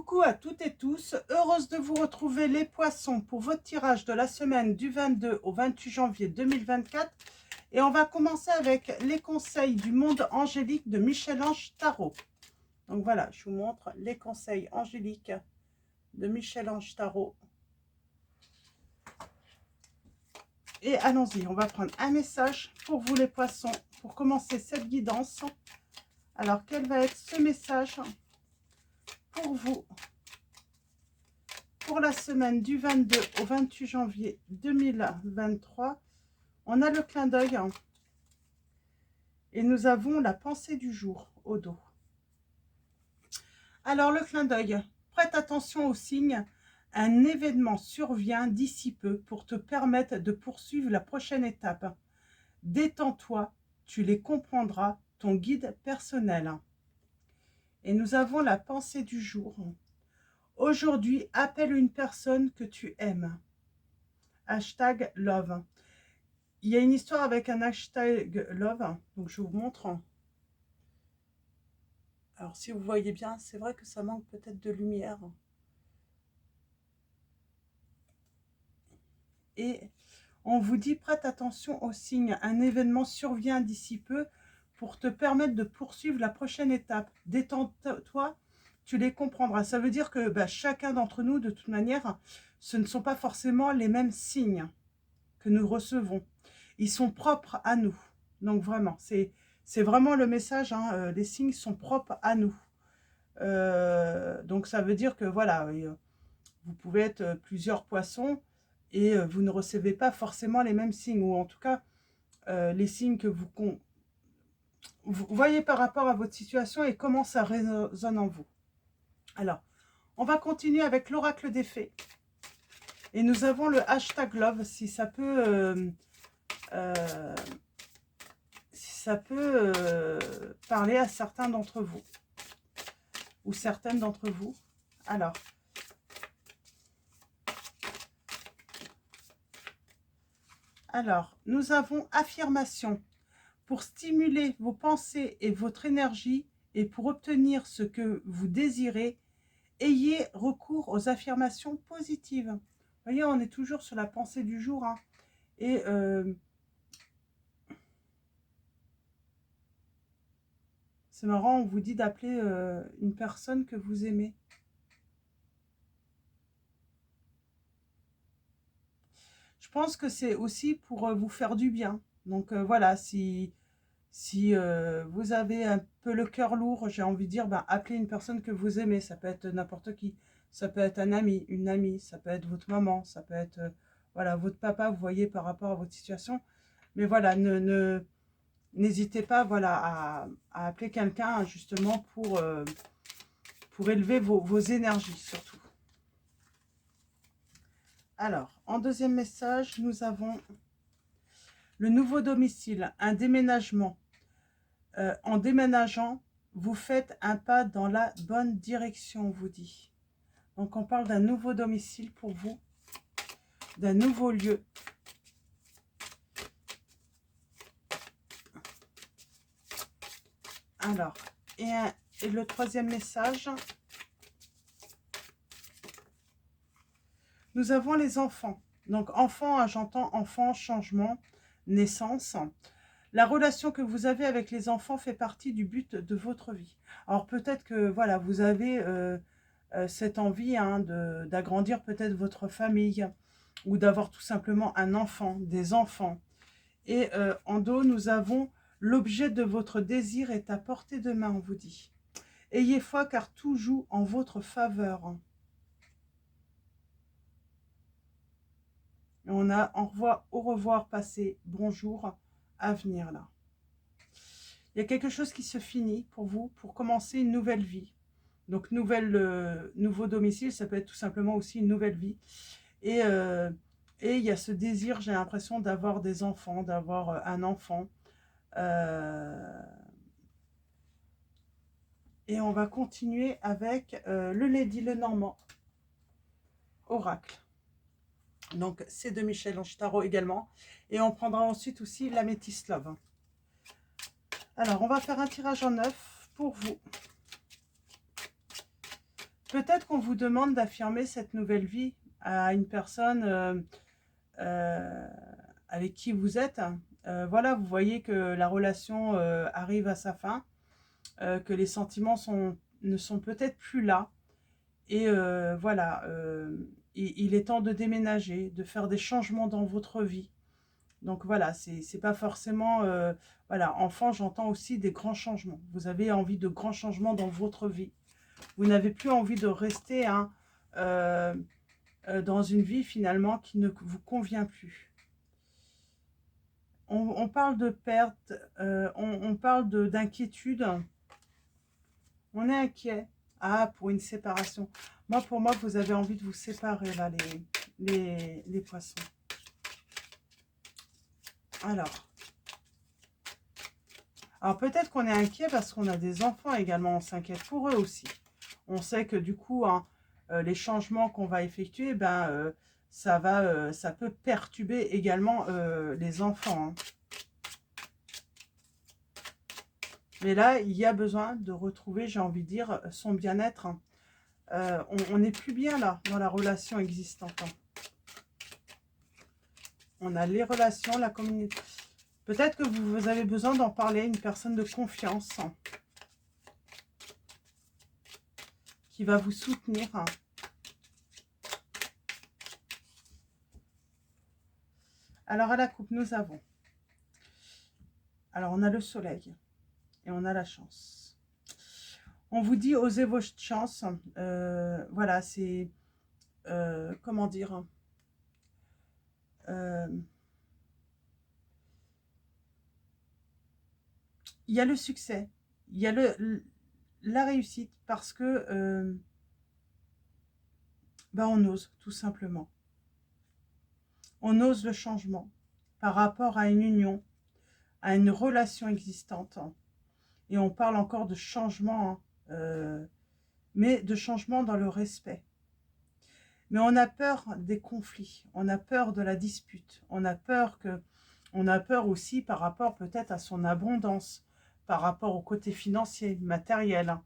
Coucou à toutes et tous, heureuse de vous retrouver les poissons pour votre tirage de la semaine du 22 au 28 janvier 2024. Et on va commencer avec les conseils du monde angélique de Michel-Ange Tarot. Donc voilà, je vous montre les conseils angéliques de Michel-Ange Tarot. Et allons-y, on va prendre un message pour vous les poissons pour commencer cette guidance. Alors, quel va être ce message pour vous pour la semaine du 22 au 28 janvier 2023? On a le clin d'œil et nous avons la pensée du jour au dos. Alors, le clin d'œil, prête attention aux signes. Un événement survient d'ici peu pour te permettre de poursuivre la prochaine étape. Détends-toi, tu les comprendras, ton guide personnel. Et nous avons la pensée du jour. Aujourd'hui, appelle une personne que tu aimes. Hashtag love. Il y a une histoire avec un hashtag love, donc je vous montre. Alors si vous voyez bien, c'est vrai que ça manque peut-être de lumière. Et on vous dit, prête attention aux signes. Un événement survient d'ici peu pour te permettre de poursuivre la prochaine étape. Détends-toi, tu les comprendras. Ça veut dire que chacun d'entre nous, de toute manière, ce ne sont pas forcément les mêmes signes que nous recevons. Ils sont propres à nous. Donc vraiment, c'est vraiment le message. Les signes sont propres à nous. Donc ça veut dire que voilà, vous pouvez être plusieurs poissons et vous ne recevez pas forcément les mêmes signes, ou en tout cas les signes que vous voyez par rapport à votre situation et comment ça résonne en vous. Alors, on va continuer avec l'oracle des fées. Et nous avons le hashtag love, si ça peut parler à certains d'entre vous ou certaines d'entre vous. Alors, nous avons affirmation. Pour stimuler vos pensées et votre énergie et pour obtenir ce que vous désirez, ayez recours aux affirmations positives. Vous voyez, on est toujours sur la pensée du jour. Et c'est marrant, on vous dit d'appeler une personne que vous aimez. Je pense que c'est aussi pour vous faire du bien. Donc voilà, si vous avez un peu le cœur lourd, j'ai envie de dire, appelez une personne que vous aimez. Ça peut être n'importe qui. Ça peut être un ami, une amie, ça peut être votre maman, ça peut être voilà, votre papa, vous voyez, par rapport à votre situation. Mais voilà, n'hésitez pas voilà, à appeler quelqu'un justement pour élever vos énergies surtout. Alors, en deuxième message, nous avons le nouveau domicile, un déménagement. En déménageant, vous faites un pas dans la bonne direction, on vous dit. Donc, on parle d'un nouveau domicile pour vous, d'un nouveau lieu. Alors, et le troisième message, nous avons les enfants. Donc, enfants, j'entends enfants, changement, naissance. La relation que vous avez avec les enfants fait partie du but de votre vie. Alors, peut-être que, voilà, vous avez cette envie d'agrandir peut-être votre famille ou d'avoir tout simplement un enfant, des enfants. Et en dos, nous avons l'objet de votre désir est à portée de main, on vous dit. Ayez foi car tout joue en votre faveur. Et on a au revoir passé, bonjour à venir là. Il y a quelque chose qui se finit pour vous, pour commencer une nouvelle vie. Donc nouveau domicile, ça peut être tout simplement aussi une nouvelle vie. Et il y a ce désir, j'ai l'impression, d'avoir des enfants, d'avoir un enfant. Et on va continuer avec le Lady Lenormand, oracle. Donc c'est de Michel-Ange Tarot également. Et on prendra ensuite aussi l'Améthyste Love. Alors on va faire un tirage en 9 pour vous. Peut-être qu'on vous demande d'affirmer cette nouvelle vie à une personne euh, avec qui vous êtes. Voilà, vous voyez que la relation arrive à sa fin, que les sentiments ne sont peut-être plus là. Et voilà, il est temps de déménager, de faire des changements dans votre vie. Donc voilà, c'est pas forcément... voilà, enfant, j'entends aussi des grands changements. Vous avez envie de grands changements dans votre vie. Vous n'avez plus envie de rester hein, euh, dans une vie finalement qui ne vous convient plus. On parle de perte, on parle d'inquiétude. On est inquiet. Ah, pour une séparation. Moi, pour moi, vous avez envie de vous séparer, là, les poissons. Alors peut-être qu'on est inquiet parce qu'on a des enfants également. On s'inquiète pour eux aussi. On sait que du coup, hein, les changements qu'on va effectuer, ben, ça peut perturber également les enfants. Hein. Mais là, il y a besoin de retrouver, j'ai envie de dire, son bien-être. Hein. On n'est plus bien là, dans la relation existante. Hein. On a les relations, la communauté. Peut-être que vous avez besoin d'en parler à une personne de confiance hein, qui va vous soutenir. Hein. Alors, à la coupe, nous avons... Alors, on a le soleil et on a la chance. On vous dit, osez vos chances. Voilà, c'est... comment dire il y a le succès, il y a la réussite parce que ben on ose, tout simplement. On ose le changement par rapport à une union, à une relation existante. Et on parle encore de changement, hein, mais de changement dans le respect. Mais on a peur des conflits, on a peur de la dispute, on a peur aussi par rapport peut-être à son abondance, par rapport au côté financier, matériel.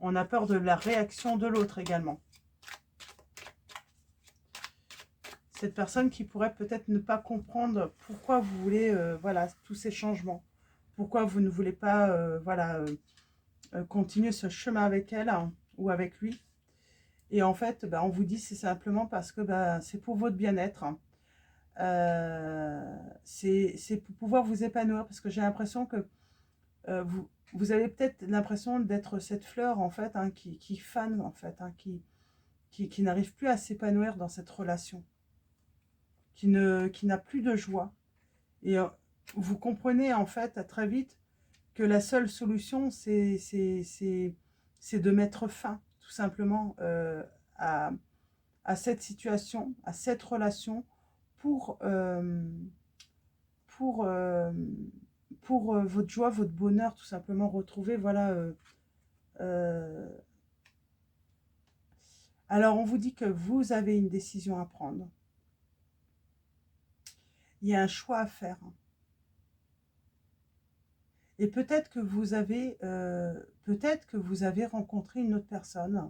On a peur de la réaction de l'autre également. Cette personne qui pourrait peut-être ne pas comprendre pourquoi vous voulez voilà, tous ces changements. Pourquoi vous ne voulez pas voilà, continuer ce chemin avec elle hein, ou avec lui. Et en fait, on vous dit c'est simplement parce que c'est pour votre bien-être. Hein. C'est pour pouvoir vous épanouir parce que j'ai l'impression que vous avez peut-être l'impression d'être cette fleur en fait hein, qui fane en fait, hein, qui n'arrive plus à s'épanouir dans cette relation, qui n'a plus de joie. Et vous comprenez en fait très vite que la seule solution c'est de mettre fin tout simplement à cette situation, à cette relation pour, pour, euh, pour votre joie, votre bonheur, tout simplement retrouver, voilà. Alors, on vous dit que vous avez une décision à prendre. Il y a un choix à faire. Et peut-être que vous avez rencontré une autre personne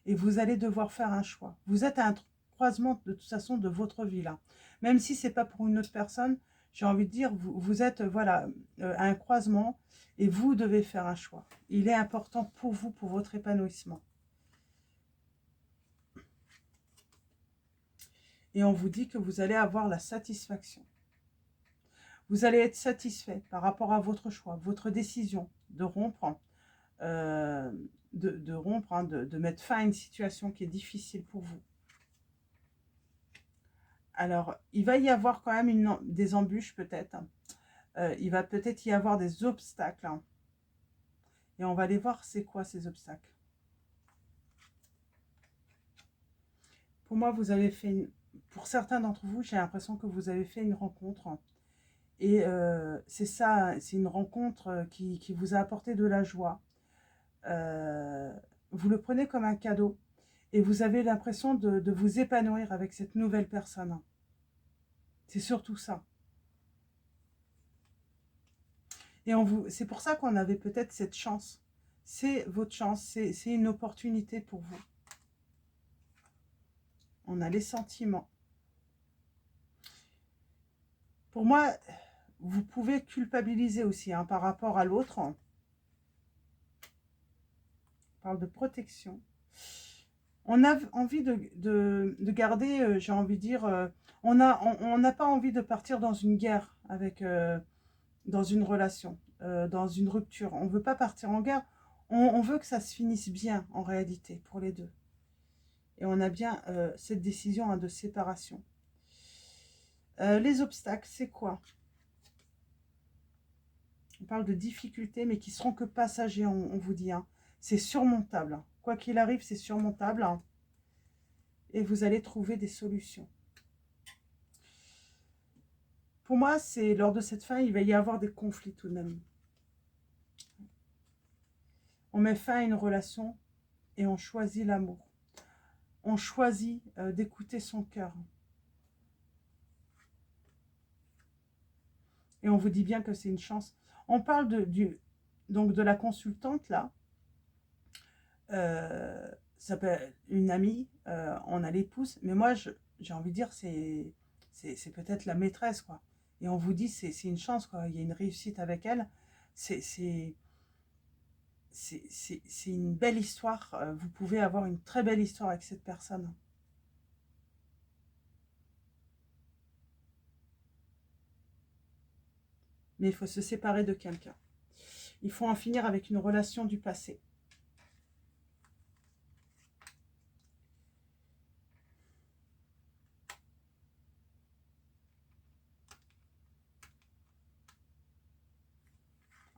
et vous allez devoir faire un choix. Vous êtes à un croisement de toute façon de votre vie là. Même si c'est pas pour une autre personne, j'ai envie de dire, vous êtes voilà, à un croisement et vous devez faire un choix. Il est important pour vous, pour votre épanouissement. Et on vous dit que vous allez avoir la satisfaction. Vous allez être satisfait par rapport à votre choix, votre décision de rompre, rompre, hein, de mettre fin à une situation qui est difficile pour vous. Alors, il va y avoir quand même des embûches peut-être. Il va peut-être y avoir des obstacles. Hein. Et on va aller voir c'est quoi ces obstacles. Pour moi, vous avez fait pour certains d'entre vous, j'ai l'impression que vous avez fait une rencontre. Et c'est ça, c'est une rencontre qui vous a apporté de la joie. Vous le prenez comme un cadeau. Et vous avez l'impression de vous épanouir avec cette nouvelle personne. C'est surtout ça. Et c'est pour ça qu'on avait peut-être cette chance. C'est votre chance, c'est une opportunité pour vous. On a les sentiments. Pour moi, vous pouvez culpabiliser aussi hein, par rapport à l'autre. On parle de protection. On a envie de garder, j'ai envie de dire, on n'a pas envie de partir dans une guerre avec, dans une relation, dans une rupture. On ne veut pas partir en guerre, on veut que ça se finisse bien en réalité pour les deux. Et on a bien cette décision hein, de séparation. Les obstacles, c'est quoi? On parle de difficultés, mais qui seront que passagers, on vous dit. Hein. C'est surmontable. Quoi qu'il arrive, c'est surmontable. Hein. Et vous allez trouver des solutions. Pour moi, c'est lors de cette fin, il va y avoir des conflits tout de même. On met fin à une relation et on choisit l'amour. On choisit d'écouter son cœur. Et on vous dit bien que c'est une chance. On parle donc de la consultante, là. Ça peut être une amie, on a l'épouse. Mais moi, j'ai envie de dire, c'est peut-être la maîtresse, quoi. Et on vous dit, c'est une chance, quoi. Il y a une réussite avec elle. C'est une belle histoire. Vous pouvez avoir une très belle histoire avec cette personne. Mais il faut se séparer de quelqu'un. Il faut en finir avec une relation du passé.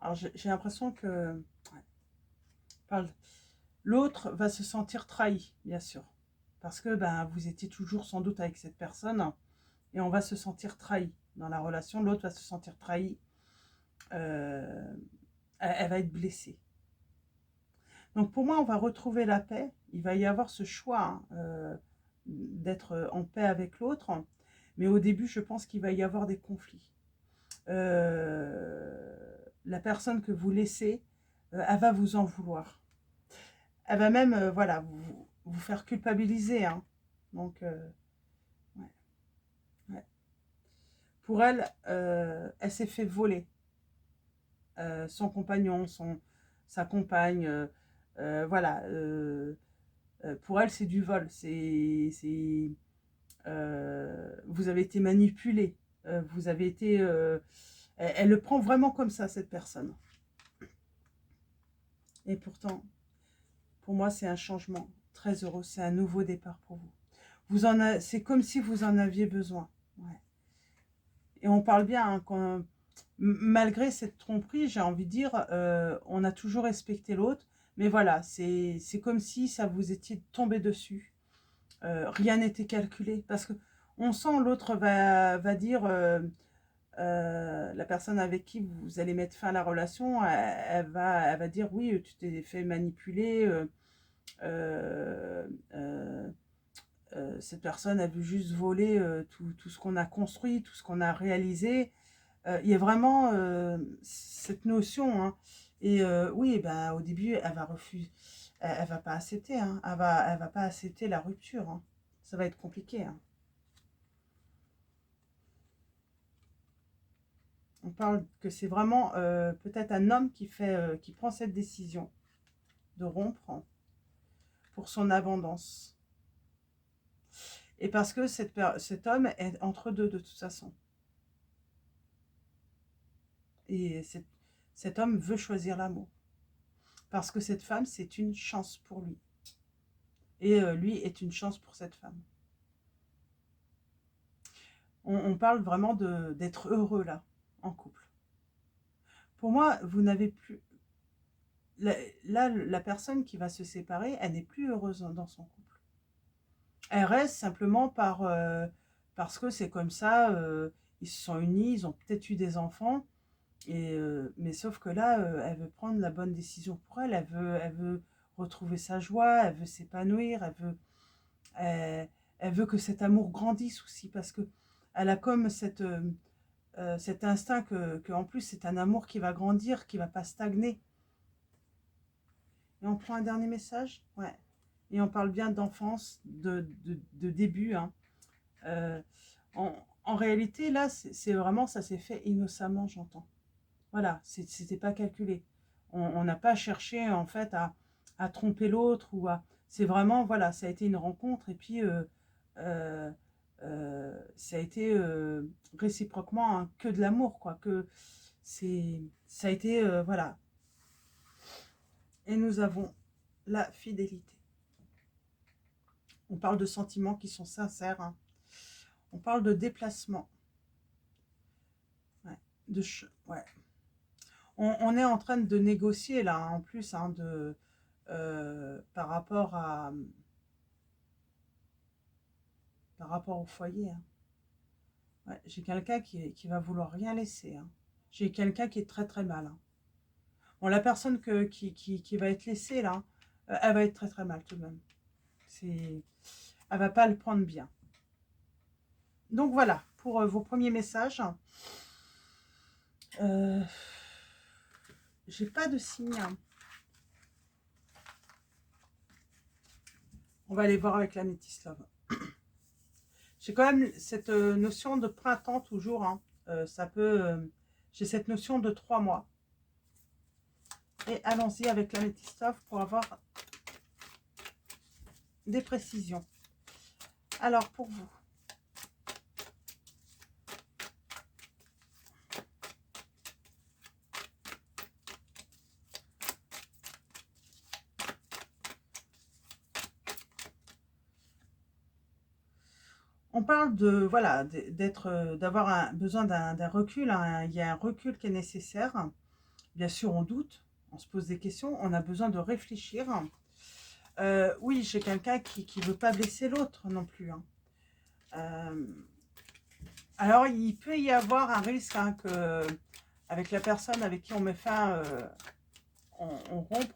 Alors j'ai l'impression que l'autre va se sentir trahi, bien sûr. Parce que ben, vous étiez toujours sans doute avec cette personne et on va se sentir trahi dans la relation. L'autre va se sentir trahi. Elle va être blessée. Donc pour moi, on va retrouver la paix. Il va y avoir ce choix hein, d'être en paix avec l'autre. Mais au début, je pense qu'il va y avoir des conflits. La personne que vous laissez, elle va vous en vouloir. Elle va même voilà, vous faire culpabiliser. Hein. Donc, ouais, ouais. Pour elle, elle s'est fait voler. Son compagnon, sa compagne, voilà. Pour elle, c'est du vol. Vous avez été manipulé. Vous avez été... elle le prend vraiment comme ça, cette personne. Et pourtant, pour moi, c'est un changement très heureux. C'est un nouveau départ pour vous. C'est comme si vous en aviez besoin. Ouais. Et on parle bien, hein, malgré cette tromperie, j'ai envie de dire, on a toujours respecté l'autre. Mais voilà, c'est comme si ça vous étiez tombé dessus. Rien n'était calculé. Parce que on sent l'autre va dire, la personne avec qui vous allez mettre fin à la relation, elle va dire oui, tu t'es fait manipuler. Euh, euh, cette personne a vu juste voler tout ce qu'on a construit, tout ce qu'on a réalisé. Il y a vraiment cette notion. Hein. Et oui, ben, au début, elle va refuser. Elle va pas accepter. Hein. Elle va pas accepter la rupture. Hein. Ça va être compliqué. Hein. On parle que c'est vraiment peut-être un homme qui prend cette décision de rompre hein, pour son abondance. Et parce que cet homme est entre deux de toute façon. Et cet homme veut choisir l'amour. Parce que cette femme, c'est une chance pour lui. Et lui est une chance pour cette femme. On parle vraiment d'être heureux là, en couple. Pour moi, vous n'avez plus... Là, la personne qui va se séparer, elle n'est plus heureuse dans son couple. Elle reste simplement parce que c'est comme ça, ils se sont unis, ils ont peut-être eu des enfants, mais sauf que là, elle veut prendre la bonne décision pour elle, elle veut retrouver sa joie, elle veut s'épanouir, elle veut que cet amour grandisse aussi, parce que elle a comme cet instinct que en plus c'est un amour qui va grandir, qui va pas stagner. Et on prend un dernier message. Ouais. Et on parle bien d'enfance, de début. Hein. Euh, en réalité, là, c'est vraiment, ça s'est fait innocemment, j'entends. Voilà, c'était pas calculé. On n'a pas cherché, en fait, à tromper l'autre ou à... C'est vraiment, voilà, ça a été une rencontre et puis euh, ça a été réciproquement hein, que de l'amour, quoi. Ça a été, voilà. Et nous avons la fidélité. On parle de sentiments qui sont sincères. Hein. On parle de déplacement. Ouais, ouais. On est en train de négocier là, hein, en plus, hein, par rapport au foyer. Hein. Ouais, j'ai quelqu'un qui va vouloir rien laisser. Hein. J'ai quelqu'un qui est très très mal. Hein. Bon, la personne qui va être laissée là, elle va être très très mal tout de même. Elle va pas le prendre bien. Donc voilà, pour vos premiers messages. J'ai pas de signe. Hein. On va aller voir avec la Métis Love. J'ai quand même cette notion de printemps toujours. Hein. J'ai cette notion de 3 mois. Et allons-y avec la Métis Love pour avoir des précisions. Alors, pour vous. On parle de, voilà, d'avoir besoin d'un recul. Hein. Il y a un recul qui est nécessaire. Bien sûr, on doute, on se pose des questions, on a besoin de réfléchir. Oui, j'ai quelqu'un qui ne veut pas blesser l'autre non plus. Hein. Alors, il peut y avoir un risque hein, que, avec la personne avec qui on met fin, on rompt,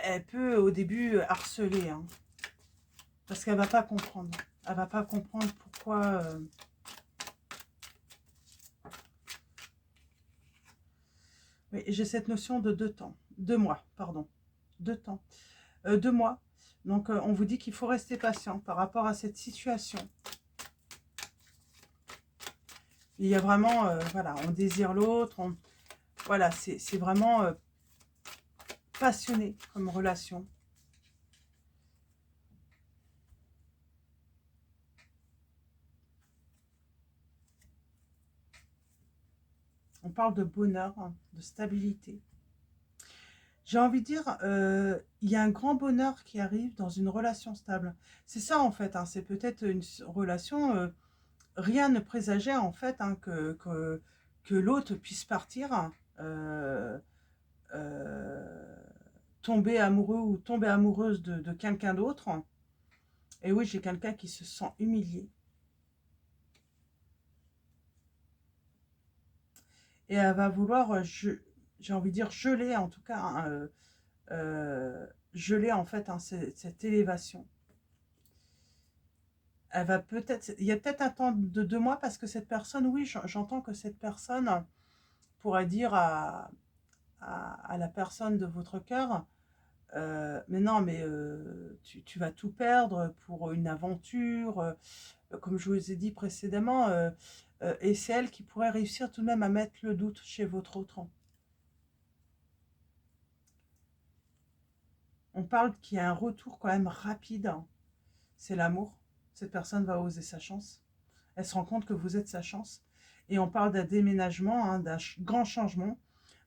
elle peut au début harceler. Hein, parce qu'elle ne va pas comprendre. Elle ne va pas comprendre pourquoi... Oui, j'ai cette notion de 2 mois, pardon. 2 temps. 2 mois. Donc, on vous dit qu'il faut rester patient par rapport à cette situation. Il y a vraiment, voilà, on désire l'autre. Voilà, c'est vraiment passionné comme relation. On parle de bonheur, hein, de stabilité. J'ai envie de dire, il y a un grand bonheur qui arrive dans une relation stable. C'est ça en fait, hein, c'est peut-être une relation, rien ne présageait en fait hein, que l'autre puisse partir, euh, euh, tomber amoureux ou tomber amoureuse de quelqu'un d'autre. Et oui, j'ai quelqu'un qui se sent humilié. Et elle va vouloir, j'ai envie de dire, geler en tout cas, hein, geler en fait hein, cette élévation. Elle va peut-être, il y a peut-être un temps de 2 mois parce que cette personne, oui, j'entends que cette personne pourrait dire à la personne de votre cœur, mais non, mais tu vas tout perdre pour une aventure, comme je vous ai dit précédemment, et c'est elle qui pourrait réussir tout de même à mettre le doute chez votre autre. On parle qu'il y a un retour quand même rapide, hein. C'est l'amour. Cette personne va oser sa chance. Elle se rend compte que vous êtes sa chance. Et on parle d'un déménagement, hein, d'un grand changement,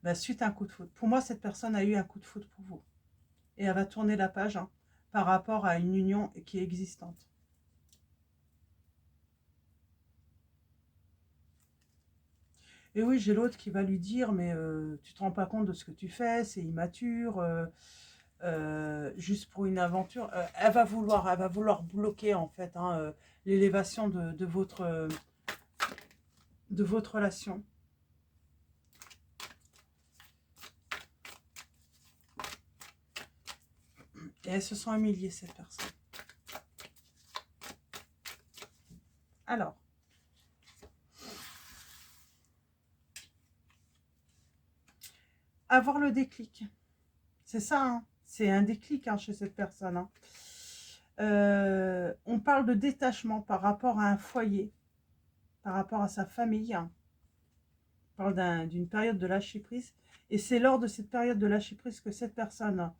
bah, suite à un coup de foudre. Pour moi, cette personne a eu un coup de foudre pour vous. Et elle va tourner la page hein, par rapport à une union qui est existante. Et oui, j'ai l'autre qui va lui dire, mais tu te rends pas compte de ce que tu fais, c'est immature, juste pour une aventure. Elle va vouloir bloquer en fait hein, l'élévation de votre relation. Et elle se sent humiliée, cette personne. Alors, avoir le déclic. C'est ça, hein. C'est un déclic, hein, chez cette personne, hein. On parle de détachement par rapport à un foyer, par rapport à sa famille, hein. On parle d'une période de lâcher prise. Et c'est lors de cette période de lâcher prise que cette personne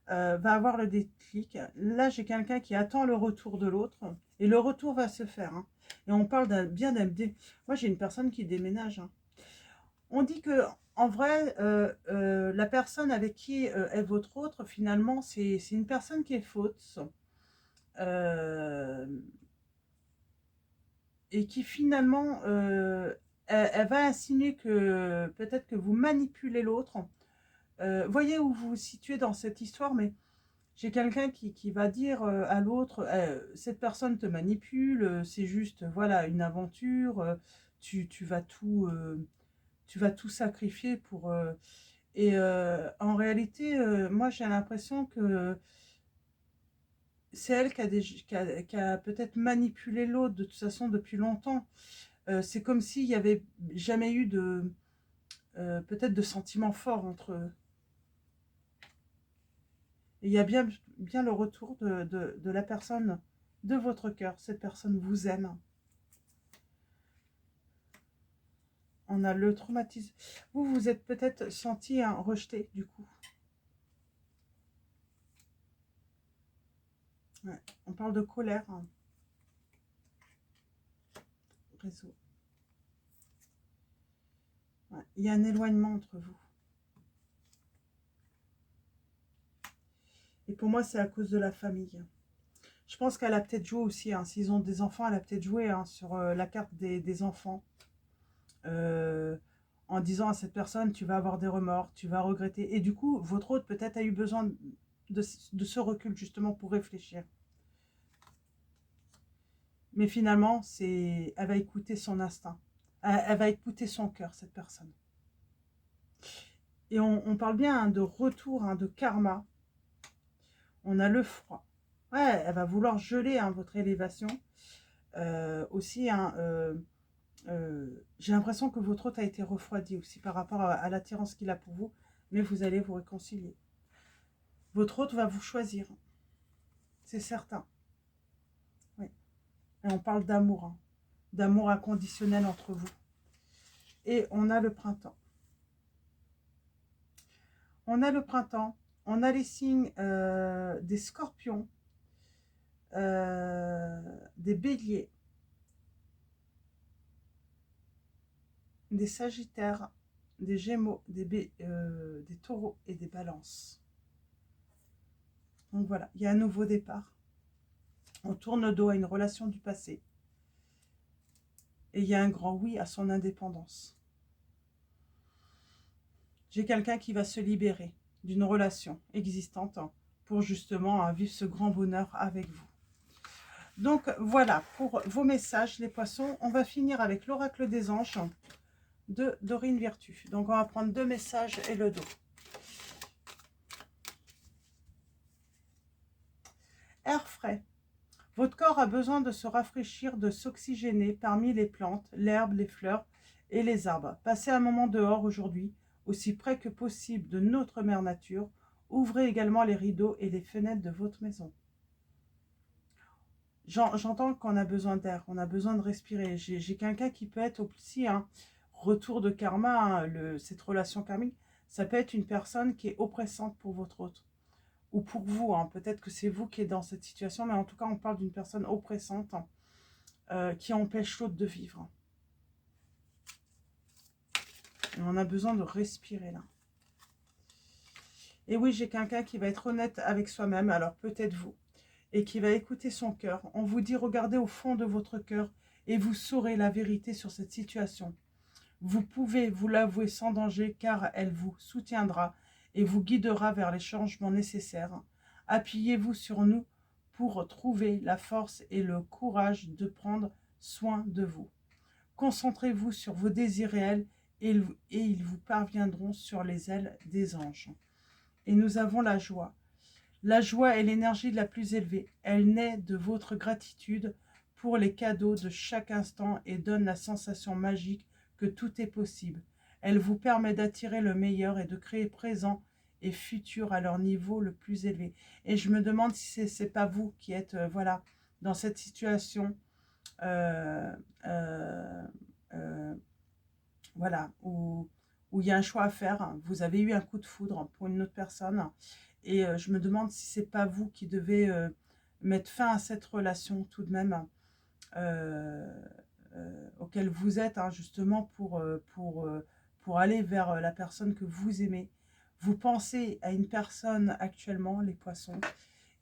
va avoir le déclic. Là, j'ai quelqu'un qui attend le retour de l'autre. Et le retour va se faire, hein. Et on parle bien d'un... Moi, j'ai une personne qui déménage, hein. On dit que, en vrai, la personne avec qui est votre autre, finalement, c'est une personne qui est fausse. Euh, et qui finalement, elle va insinuer que peut-être que vous manipulez l'autre. Voyez où vous vous situez dans cette histoire, mais j'ai quelqu'un qui va dire à l'autre, cette personne te manipule, c'est juste, voilà, une aventure, tu vas tu vas tout sacrifier pour... en réalité, moi j'ai l'impression que c'est elle qui a peut-être manipulé l'autre de toute façon depuis longtemps. C'est comme s'il n'y avait jamais eu de peut-être de sentiments forts entre eux. Et il y a bien le retour de la personne de votre cœur. Cette personne vous aime. On a le traumatisme. Vous vous êtes peut-être senti rejeté du coup. Ouais. On parle de colère. Hein. Réseau. Ouais. Il y a un éloignement entre vous. Et pour moi, c'est à cause de la famille. Je pense qu'elle a peut-être joué aussi, hein, s'ils ont des enfants, elle a peut-être joué sur la carte des enfants. Euh, en disant à cette personne, tu vas avoir des remords, tu vas regretter. Et du coup, votre autre peut-être a eu besoin de ce recul justement pour réfléchir. Mais finalement, elle va écouter son instinct. Elle va écouter son cœur, cette personne. Et on parle bien de retour, de karma. On a le froid. Ouais, elle va vouloir geler votre élévation. Aussi, j'ai l'impression que votre hôte a été refroidi aussi par rapport à l'attirance qu'il a pour vous. Mais vous allez vous réconcilier. Votre hôte va vous choisir. C'est certain. Oui. Et on parle d'amour. Hein. D'amour inconditionnel entre vous. Et on a le printemps. On a le printemps. On a les signes des scorpions, des béliers, des sagittaires, des gémeaux, des taureaux et des balances. Donc voilà, il y a un nouveau départ. On tourne le dos à une relation du passé. Et il y a un grand oui à son indépendance. J'ai quelqu'un qui va se libérer d'une relation existante pour justement vivre ce grand bonheur avec vous. Donc voilà pour vos messages les poissons. On va finir avec l'oracle des anges de Dorine Virtue. Donc on va prendre 2 messages et le dos. Air frais. Votre corps a besoin de se rafraîchir, de s'oxygéner parmi les plantes, l'herbe, les fleurs et les arbres. Passez un moment dehors aujourd'hui, aussi près que possible de notre mère nature. Ouvrez également les rideaux et les fenêtres de votre maison. J'entends qu'on a besoin d'air, on a besoin de respirer. J'ai quelqu'un qui peut être aussi un retour de karma, cette relation karmique. Ça peut être une personne qui est oppressante pour votre autre. Ou pour vous, peut-être que c'est vous qui êtes dans cette situation, mais en tout cas, on parle d'une personne oppressante qui empêche l'autre de vivre. Et on a besoin de respirer là. Et oui, j'ai quelqu'un qui va être honnête avec soi-même, alors peut-être vous, et qui va écouter son cœur. On vous dit, regardez au fond de votre cœur et vous saurez la vérité sur cette situation. Vous pouvez vous l'avouer sans danger car elle vous soutiendra et vous guidera vers les changements nécessaires. Appuyez-vous sur nous pour trouver la force et le courage de prendre soin de vous. Concentrez-vous sur vos désirs réels et ils vous parviendront sur les ailes des anges. Et nous avons la joie. La joie est l'énergie la plus élevée. Elle naît de votre gratitude pour les cadeaux de chaque instant et donne la sensation magique que tout est possible. Elle vous permet d'attirer le meilleur et de créer présent et futurs à leur niveau le plus élevé. Et je me demande si c'est pas vous qui êtes voilà, dans cette situation euh, euh, euh, voilà, où il y a un choix à faire. Vous avez eu un coup de foudre pour une autre personne et je me demande si c'est pas vous qui devez mettre fin à cette relation tout de même auquel vous êtes, hein, justement pour aller vers la personne que vous aimez. Vous pensez à une personne actuellement, les poissons,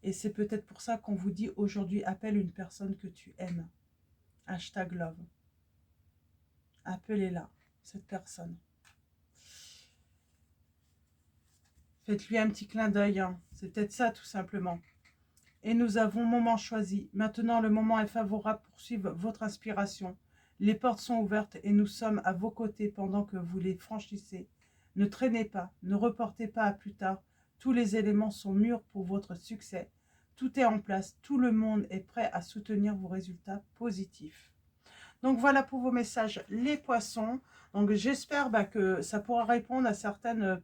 et c'est peut-être pour ça qu'on vous dit aujourd'hui, appelle une personne que tu aimes. Hashtag love. Appelez-la, cette personne. Faites-lui un petit clin d'œil, hein. C'est peut-être ça tout simplement. Et nous avons moment choisi. Maintenant, le moment est favorable pour suivre votre inspiration. Les portes sont ouvertes et nous sommes à vos côtés pendant que vous les franchissez. Ne traînez pas, ne reportez pas à plus tard. Tous les éléments sont mûrs pour votre succès. Tout est en place, tout le monde est prêt à soutenir vos résultats positifs. Donc voilà pour vos messages, les poissons. Donc j'espère que ça pourra répondre à certaines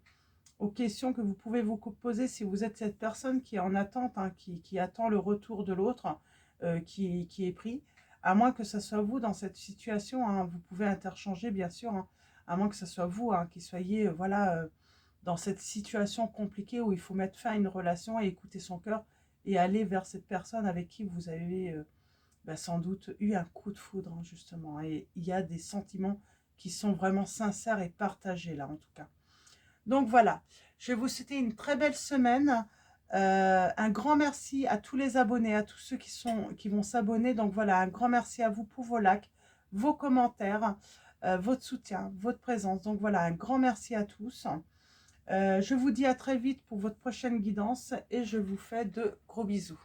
aux questions que vous pouvez vous poser si vous êtes cette personne qui est en attente, hein, qui attend le retour de l'autre, qui est pris. À moins que ce soit vous dans cette situation, hein, vous pouvez interchanger bien sûr, hein, à moins que ce soit vous hein, qui soyez voilà, dans cette situation compliquée où il faut mettre fin à une relation et écouter son cœur et aller vers cette personne avec qui vous avez sans doute eu un coup de foudre, hein, justement. Et il y a des sentiments qui sont vraiment sincères et partagés là, en tout cas. Donc voilà, je vais vous souhaiter une très belle semaine. Un grand merci à tous les abonnés, à tous ceux qui vont s'abonner. Donc voilà, un grand merci à vous pour vos likes, vos commentaires, votre soutien, votre présence. Donc voilà, un grand merci à tous. Je vous dis à très vite pour votre prochaine guidance et je vous fais de gros bisous.